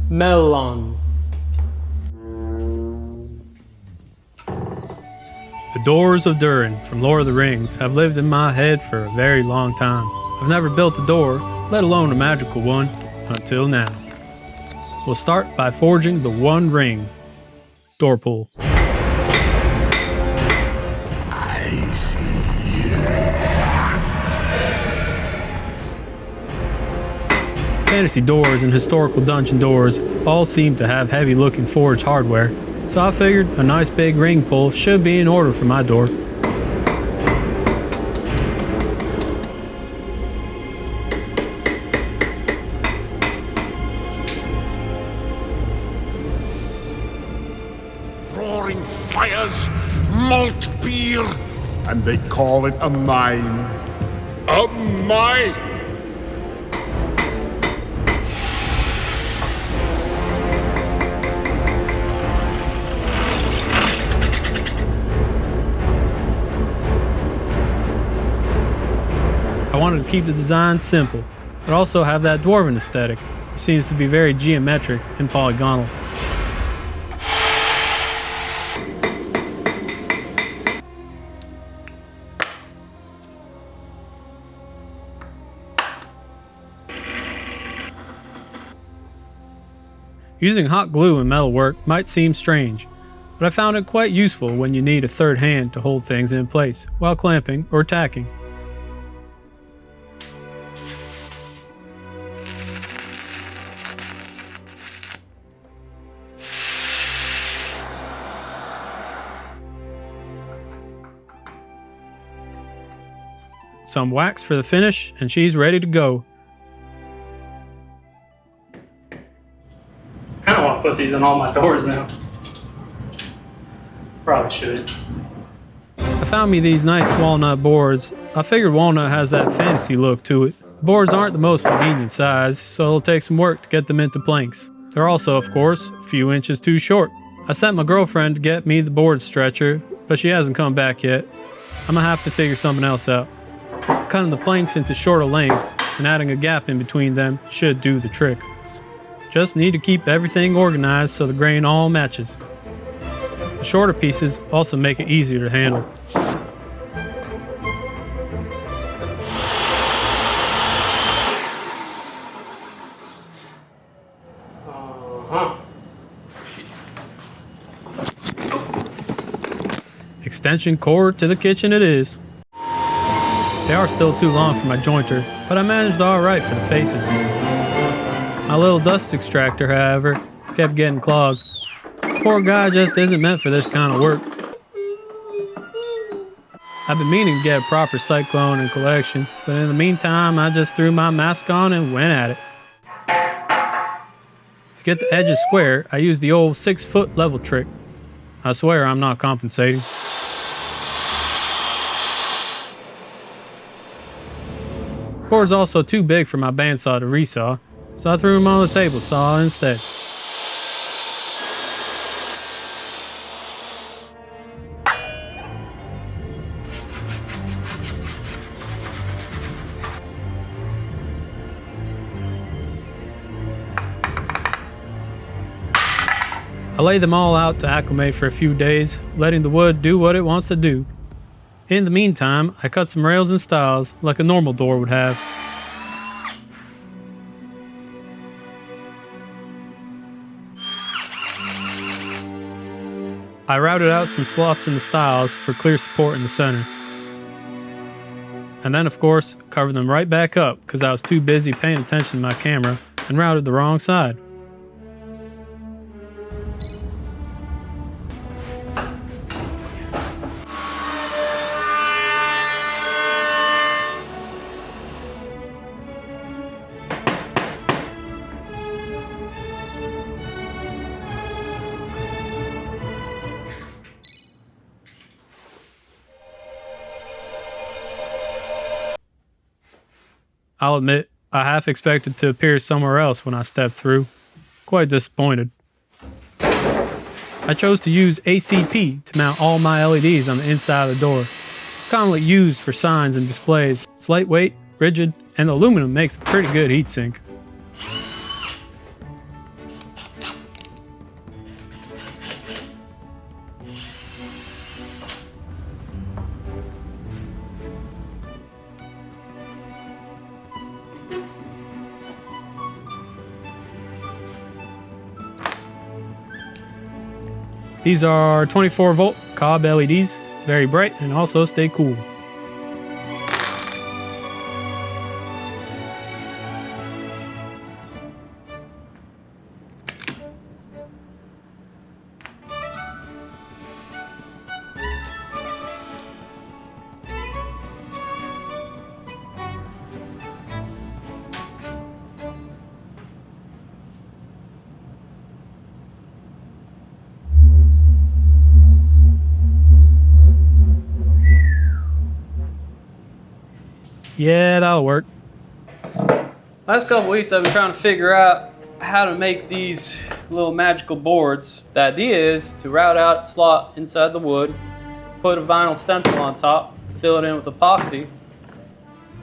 MELLON. The doors of Durin from Lord of the Rings have lived in my head for a very long time. I've never built a door, let alone a magical one, until now. We'll start by forging the One Ring door pull. I see. Fantasy doors and historical dungeon doors all seem to have heavy looking forged hardware, so I figured a nice big ring pull should be in order for my door. Roaring fires, malt beer, and they call it a mine. A mine! I wanted to keep the design simple, but also have that dwarven aesthetic, which seems to be very geometric and polygonal. Using hot glue and metalwork might seem strange, but I found it quite useful when you need a third hand to hold things in place while clamping or tacking. Some wax for the finish, and she's ready to go. I kind of want to put these on all my doors now. Probably should. I found me these nice walnut boards. I figured walnut has that fantasy look to it. The boards aren't the most convenient size, so it'll take some work to get them into planks. They're also, of course, a few inches too short. I sent my girlfriend to get me the board stretcher, but she hasn't come back yet. I'm gonna have to figure something else out. Cutting the planks into shorter lengths and adding a gap in between them should do the trick. Just need to keep everything organized so the grain all matches. The shorter pieces also make it easier to handle. Extension cord to the kitchen it is. They are still too long for my jointer, but I managed alright for the faces. My little dust extractor, however, kept getting clogged. Poor guy just isn't meant for this kind of work. I've been meaning to get a proper cyclone and collection, but in the meantime I just threw my mask on and went at it. To get the edges square, I used the old 6-foot level trick. I swear I'm not compensating. The board's also too big for my bandsaw to resaw, so I threw him on the table saw instead. I lay them all out to acclimate for a few days, letting the wood do what it wants to do. In the meantime, I cut some rails and stiles like a normal door would have. I routed out some slots in the stiles for clear support in the center. And then of course, covered them right back up because I was too busy paying attention to my camera and routed the wrong side. I'll admit, I half expected to appear somewhere else when I stepped through. Quite disappointed. I chose to use ACP to mount all my LEDs on the inside of the door. It's commonly used for signs and displays. It's lightweight, rigid, and aluminum makes a pretty good heatsink. These are 24 volt cob LEDs, very bright and also stay cool. Yeah, that'll work. Last couple weeks I've been trying to figure out how to make these little magical boards. The idea is to route out a slot inside the wood, put a vinyl stencil on top, fill it in with epoxy,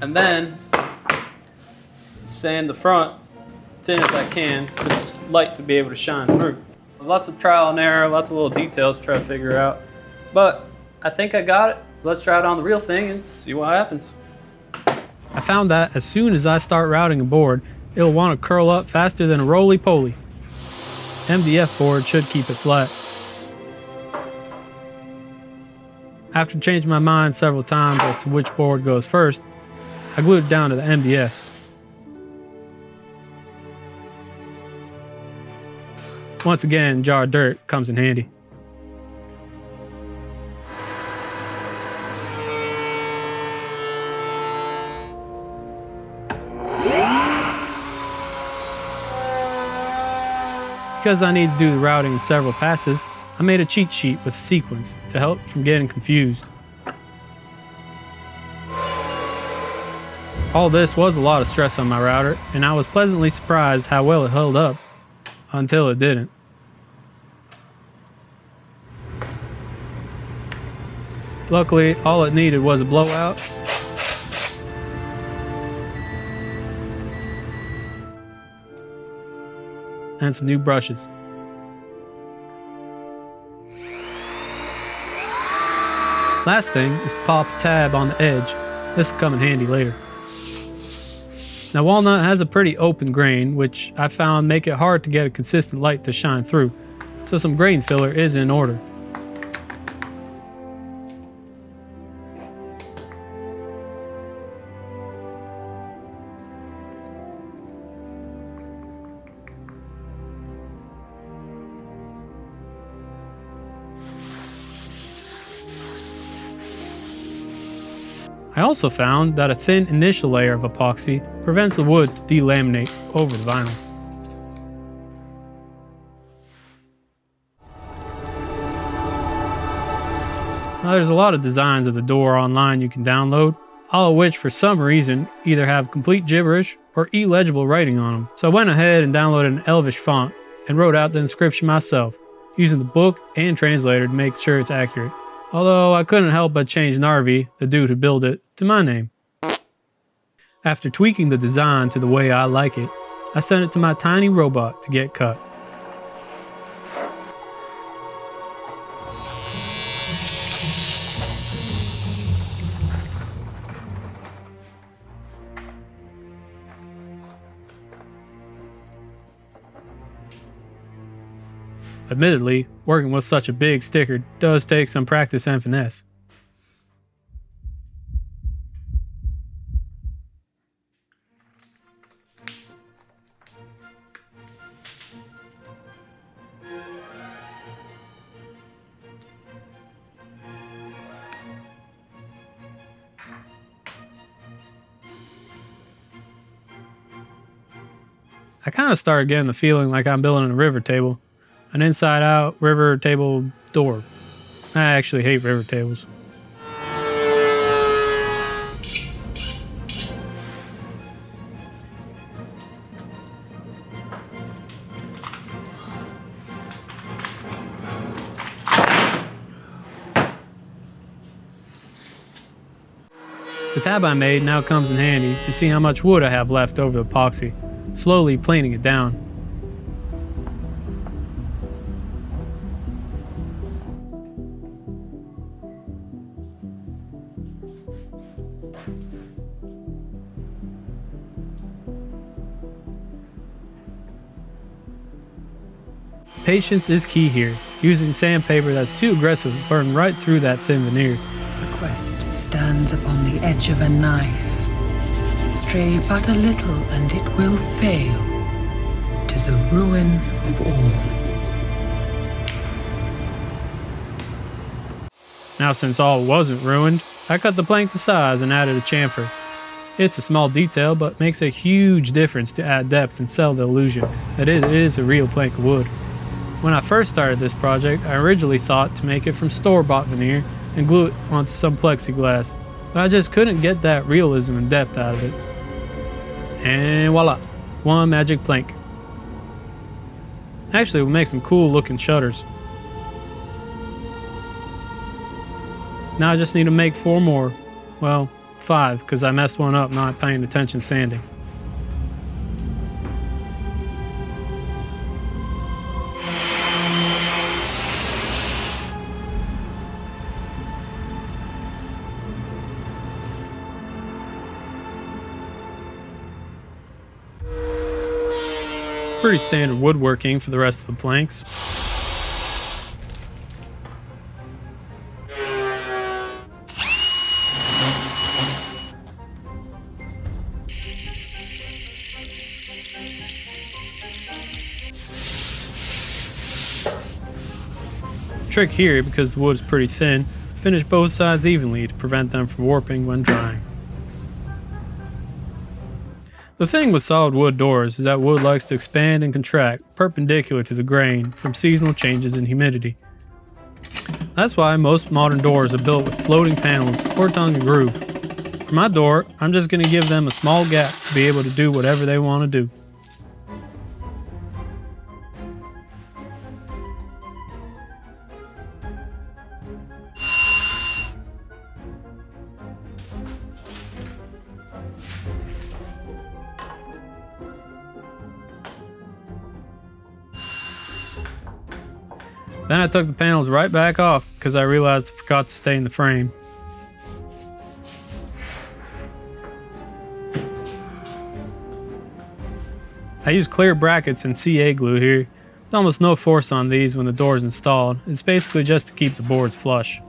and then sand the front thin as I can for this light to be able to shine through. Lots of trial and error, lots of little details to try to figure out, but I think I got it. Let's try it on the real thing and see what happens. I found that as soon as I start routing a board, it'll want to curl up faster than a roly-poly. MDF board should keep it flat. After changing my mind several times as to which board goes first, I glued it down to the MDF. Once again, jar of dirt comes in handy. Because I need to do the routing in several passes, I made a cheat sheet with a sequence to help from getting confused. All this was a lot of stress on my router, and I was pleasantly surprised how well it held up, until it didn't. Luckily, all it needed was a blowout, and some new brushes. Last thing is to pop a tab on the edge. This will come in handy later. Now Walnut has a pretty open grain, which I found make it hard to get a consistent light to shine through, so some grain filler is in order. I also found that a thin initial layer of epoxy prevents the wood to delaminate over the vinyl. Now there's a lot of designs of the door online you can download, all of which for some reason either have complete gibberish or illegible writing on them. So I went ahead and downloaded an Elvish font and wrote out the inscription myself, using the book and translator to make sure it's accurate. Although I couldn't help but change Narvi, the dude who built it, to my name. After tweaking the design to the way I like it, I sent it to my tiny robot to get cut. Admittedly, working with such a big sticker does take some practice and finesse. I kind of started getting the feeling like I'm building a river table. An inside-out river table door. I actually hate river tables. The tab I made now comes in handy to see how much wood I have left over the epoxy, slowly planing it down. Patience is key here. Using sandpaper that's too aggressive will burn right through that thin veneer. The quest stands upon the edge of a knife. Stray but a little and it will fail, to the ruin of all. Now since all wasn't ruined, I cut the plank to size and added a chamfer. It's a small detail, but makes a huge difference to add depth and sell the illusion that it is a real plank of wood. When I first started this project, I originally thought to make it from store-bought veneer and glue it onto some plexiglass, but I just couldn't get that realism and depth out of it. And voila, one magic plank. Actually, it will make some cool looking shutters. Now I just need to make 4 more. Well, 5, because I messed one up not paying attention sanding. Pretty standard woodworking for the rest of the planks. Trick here, because the wood is pretty thin, finish both sides evenly to prevent them from warping when drying. The thing with solid wood doors is that wood likes to expand and contract perpendicular to the grain from seasonal changes in humidity. That's why most modern doors are built with floating panels or tongue and groove. For my door, I'm just going to give them a small gap to be able to do whatever they want to do. Then I took the panels right back off because I realized I forgot to stain the frame. I use clear brackets and CA glue here. There's almost no force on these when the door is installed. It's basically just to keep the boards flush.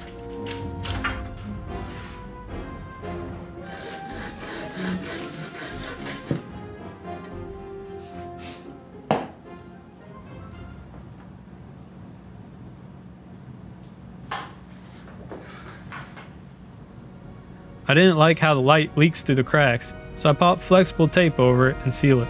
I didn't like how the light leaks through the cracks, so I popped flexible tape over it and seal it.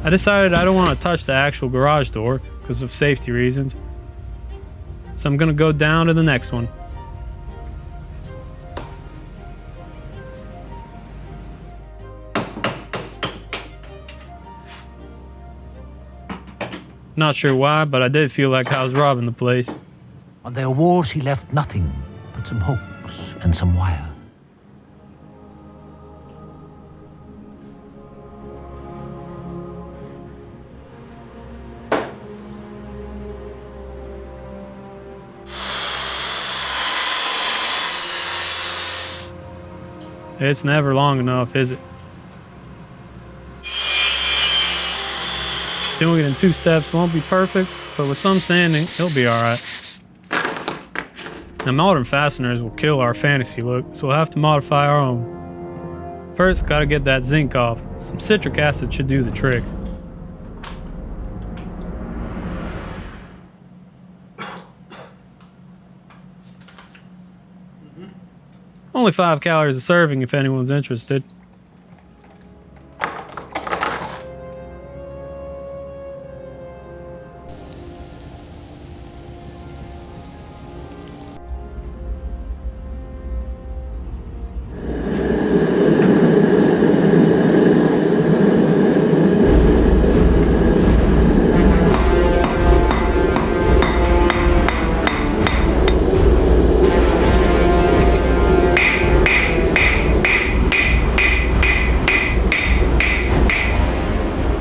I decided I don't want to touch the actual garage door because of safety reasons, so I'm going to go down to the next one. Not sure why, but I did feel like I was robbing the place. On their walls he left nothing but some hooks and some wire. It's never long enough, is it? Doing it in 2 steps won't be perfect, but with some sanding, it'll be alright. Now modern fasteners will kill our fantasy look, so we'll have to modify our own. First, gotta get that zinc off. Some citric acid should do the trick. Only 5 calories a serving if anyone's interested.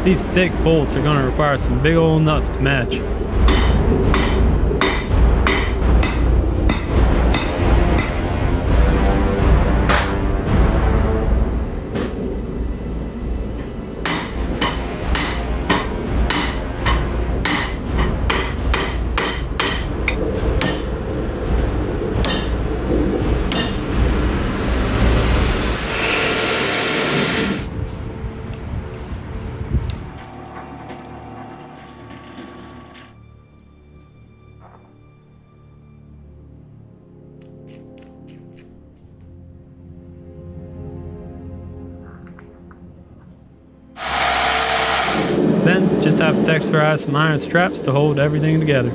These thick bolts are going to require some big old nuts to match. Then, just have to texturize some iron straps to hold everything together.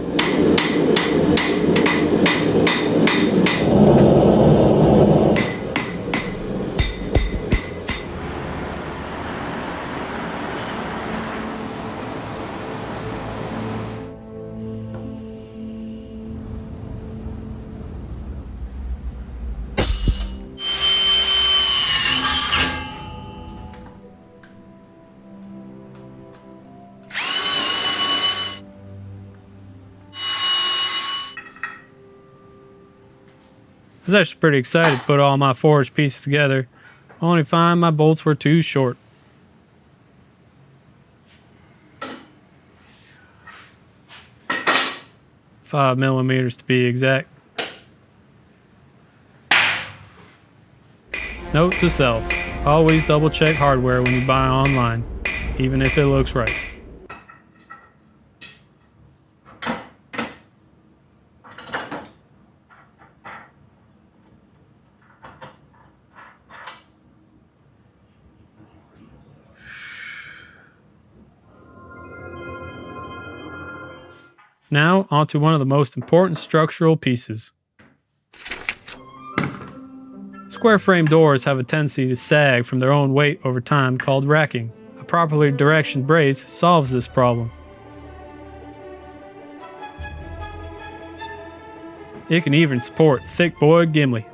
I was actually pretty excited to put all my forged pieces together, only to find my bolts were too short. Five millimeters to be exact. Note to self, always double check hardware when you buy online, even if it looks right. Now, onto one of the most important structural pieces. Square frame doors have a tendency to sag from their own weight over time, called racking. A properly directioned brace solves this problem. It can even support thick boy gimli.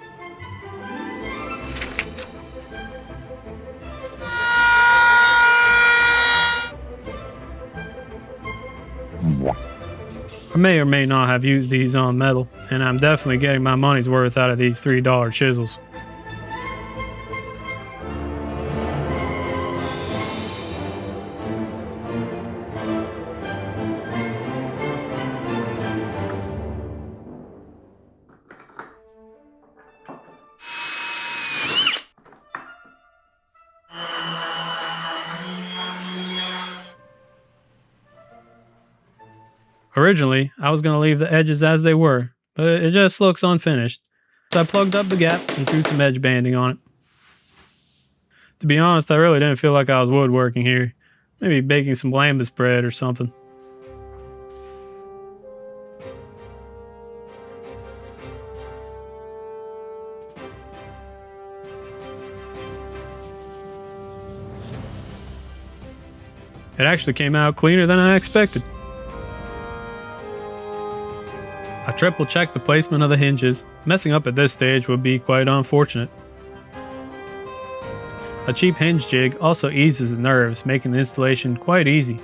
I may or may not have used these on metal, and I'm definitely getting my money's worth out of these $3 chisels. Originally, I was going to leave the edges as they were, but it just looks unfinished, so I plugged up the gaps and threw some edge banding on it. To be honest, I really didn't feel like I was woodworking here. Maybe baking some lambus bread or something. It actually came out cleaner than I expected. I triple checked the placement of the hinges. Messing up at this stage would be quite unfortunate. A cheap hinge jig also eases the nerves, making the installation quite easy.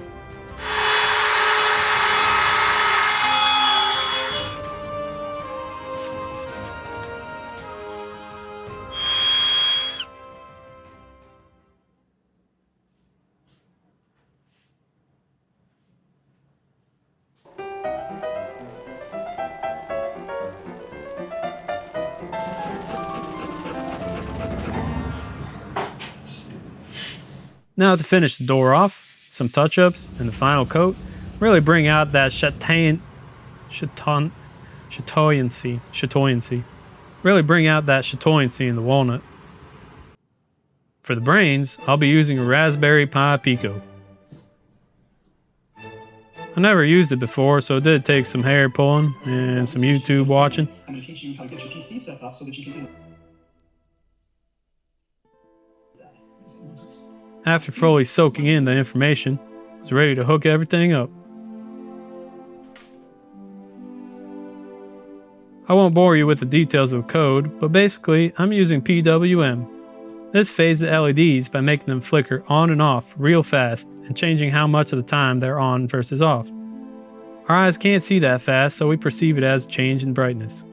Now to finish the door off, some touch-ups and the final coat really bring out that chatoyancy. Really bring out that chatoyancy in the walnut. For the brains, I'll be using a Raspberry Pi Pico. I never used it before, so it did take some hair pulling and some YouTube watching. I'm going to teach you how to get your PC set up so that you can... After fully soaking in the information, I was ready to hook everything up. I won't bore you with the details of the code, but basically I'm using PWM. This fades the LEDs by making them flicker on and off real fast and changing how much of the time they're on versus off. Our eyes can't see that fast, so we perceive it as a change in brightness.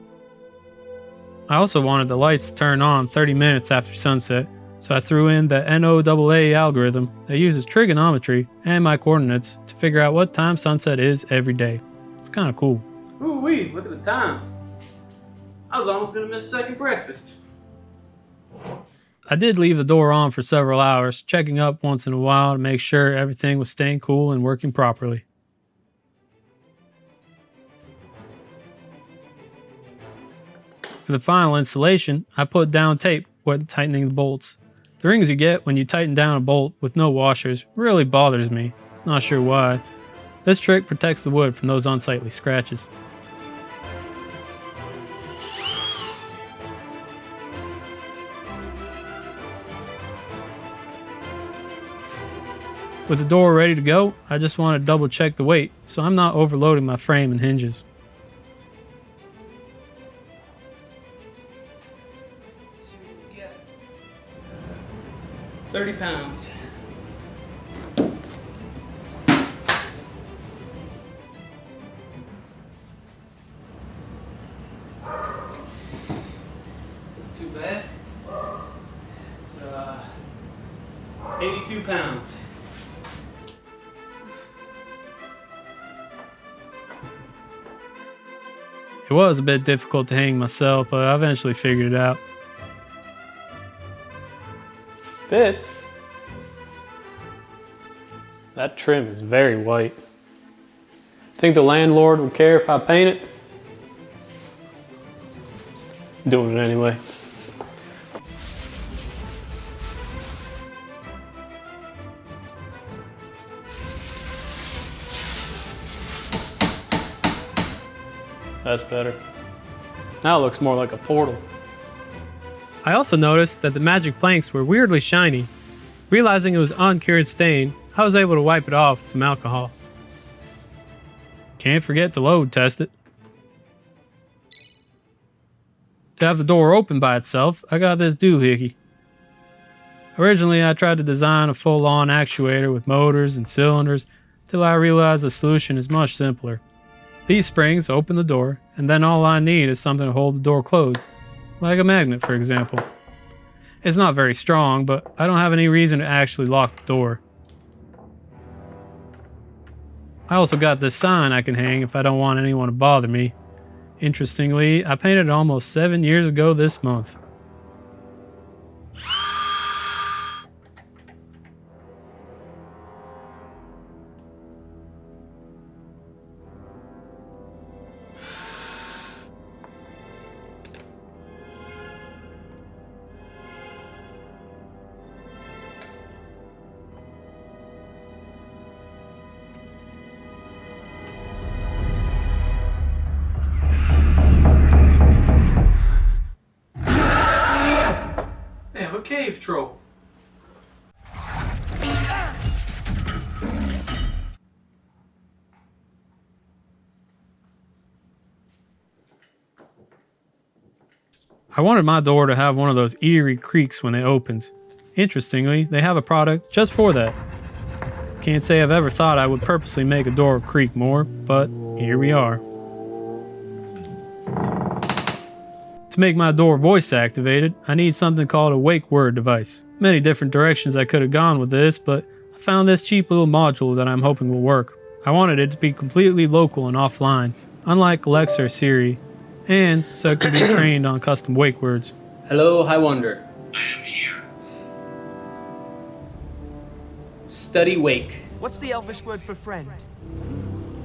I also wanted the lights to turn on 30 minutes after sunset, so I threw in the NOAA algorithm that uses trigonometry and my coordinates to figure out what time sunset is every day. It's kind of cool. Ooh-wee, look at the time. I was almost gonna miss second breakfast. I did leave the door on for several hours, checking up once in a while to make sure everything was staying cool and working properly. For the final installation, I put down tape when tightening the bolts. The rings you get when you tighten down a bolt with no washers really bothers me, not sure why. This trick protects the wood from those unsightly scratches. With the door ready to go, I just want to double check the weight so I'm not overloading my frame and hinges. So you get 30 pounds. Too bad. It's 82 pounds. It was a bit difficult to hang myself, but I eventually figured it out. Fits. That trim is very white. Think the landlord would care if I paint it? Doing it anyway. That's better. Now it looks more like a portal. I also noticed that the magic planks were weirdly shiny. Realizing it was uncured stain, I was able to wipe it off with some alcohol. Can't forget to load test it. To have the door open by itself, I got this doohickey. Originally, I tried to design a full-on actuator with motors and cylinders, till I realized the solution is much simpler. These springs open the door, and then all I need is something to hold the door closed, like a magnet, for example. It's not very strong, but I don't have any reason to actually lock the door. I also got this sign I can hang if I don't want anyone to bother me. Interestingly, I painted it almost 7 years ago this month. They have a cave troll. I wanted my door to have one of those eerie creaks when it opens. Interestingly, they have a product just for that. Can't say I've ever thought I would purposely make a door creak more, but here we are. To make my door voice activated, I need something called a wake word device. Many different directions I could have gone with this, but I found this cheap little module that I'm hoping will work. I wanted it to be completely local and offline, unlike Alexa or Siri, and so it could be trained on custom wake words. Hello, High Wonder. I am here. Study wake. What's the Elvish word for friend?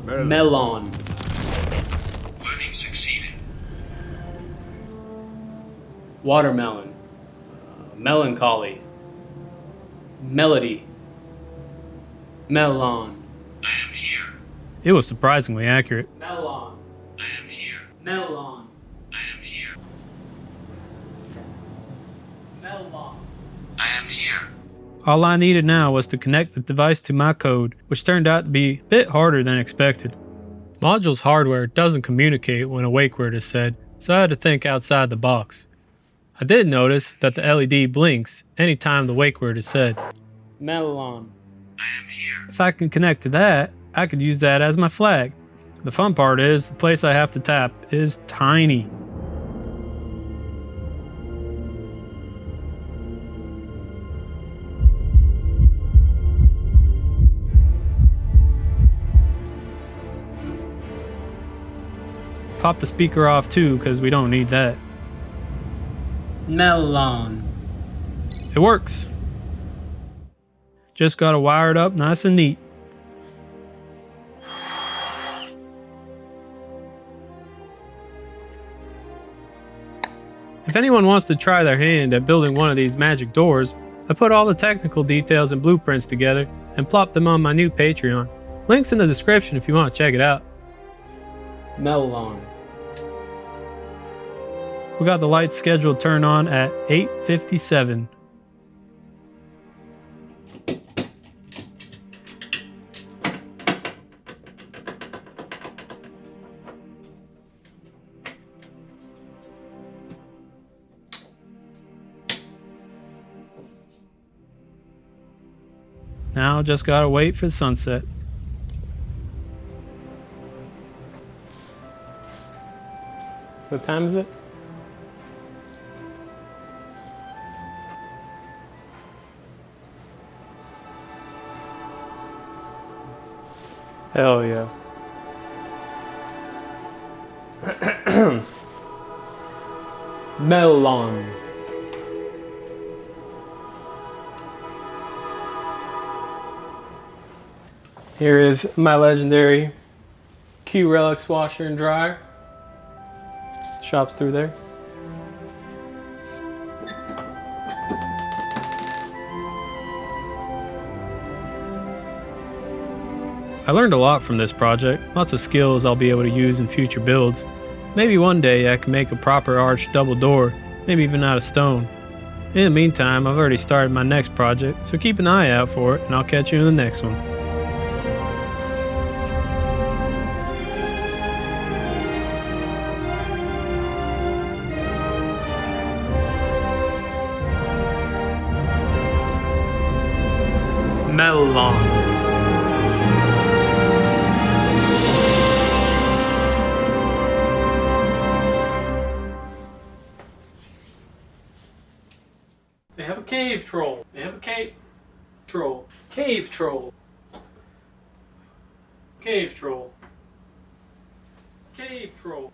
MELLON. Learning succeeded. Watermelon. Melancholy. Melody. MELLON. I am here. It was surprisingly accurate. MELLON. I am here. MELLON. I am here. MELLON. I am here. All I needed now was to connect the device to my code, which turned out to be a bit harder than expected. Module's hardware doesn't communicate when a wake word is said, so I had to think outside the box. I did notice that the LED blinks anytime the wake word is said. MELLON. If I can connect to that, I could use that as my flag. The fun part is, the place I have to tap is tiny. Pop the speaker off too, because we don't need that. MELLON. It works. Just gotta wire it up nice and neat. If anyone wants to try their hand at building one of these magic doors, I put all the technical details and blueprints together and plopped them on my new Patreon. Links in the description if you want to check it out. MELLON. We got the lights scheduled to turn on at 8:57. Now just gotta wait for sunset. What time is it? Hell yeah. MELLON. Here is my legendary Q Relics washer and dryer. Shop's through there. I learned a lot from this project, lots of skills I'll be able to use in future builds. Maybe one day I can make a proper arched double door, maybe even out of stone. In the meantime, I've already started my next project, so keep an eye out for it and I'll catch you in the next one. MELLON. They have a cave troll. They have a cave troll. Cave troll. Cave troll. Cave troll.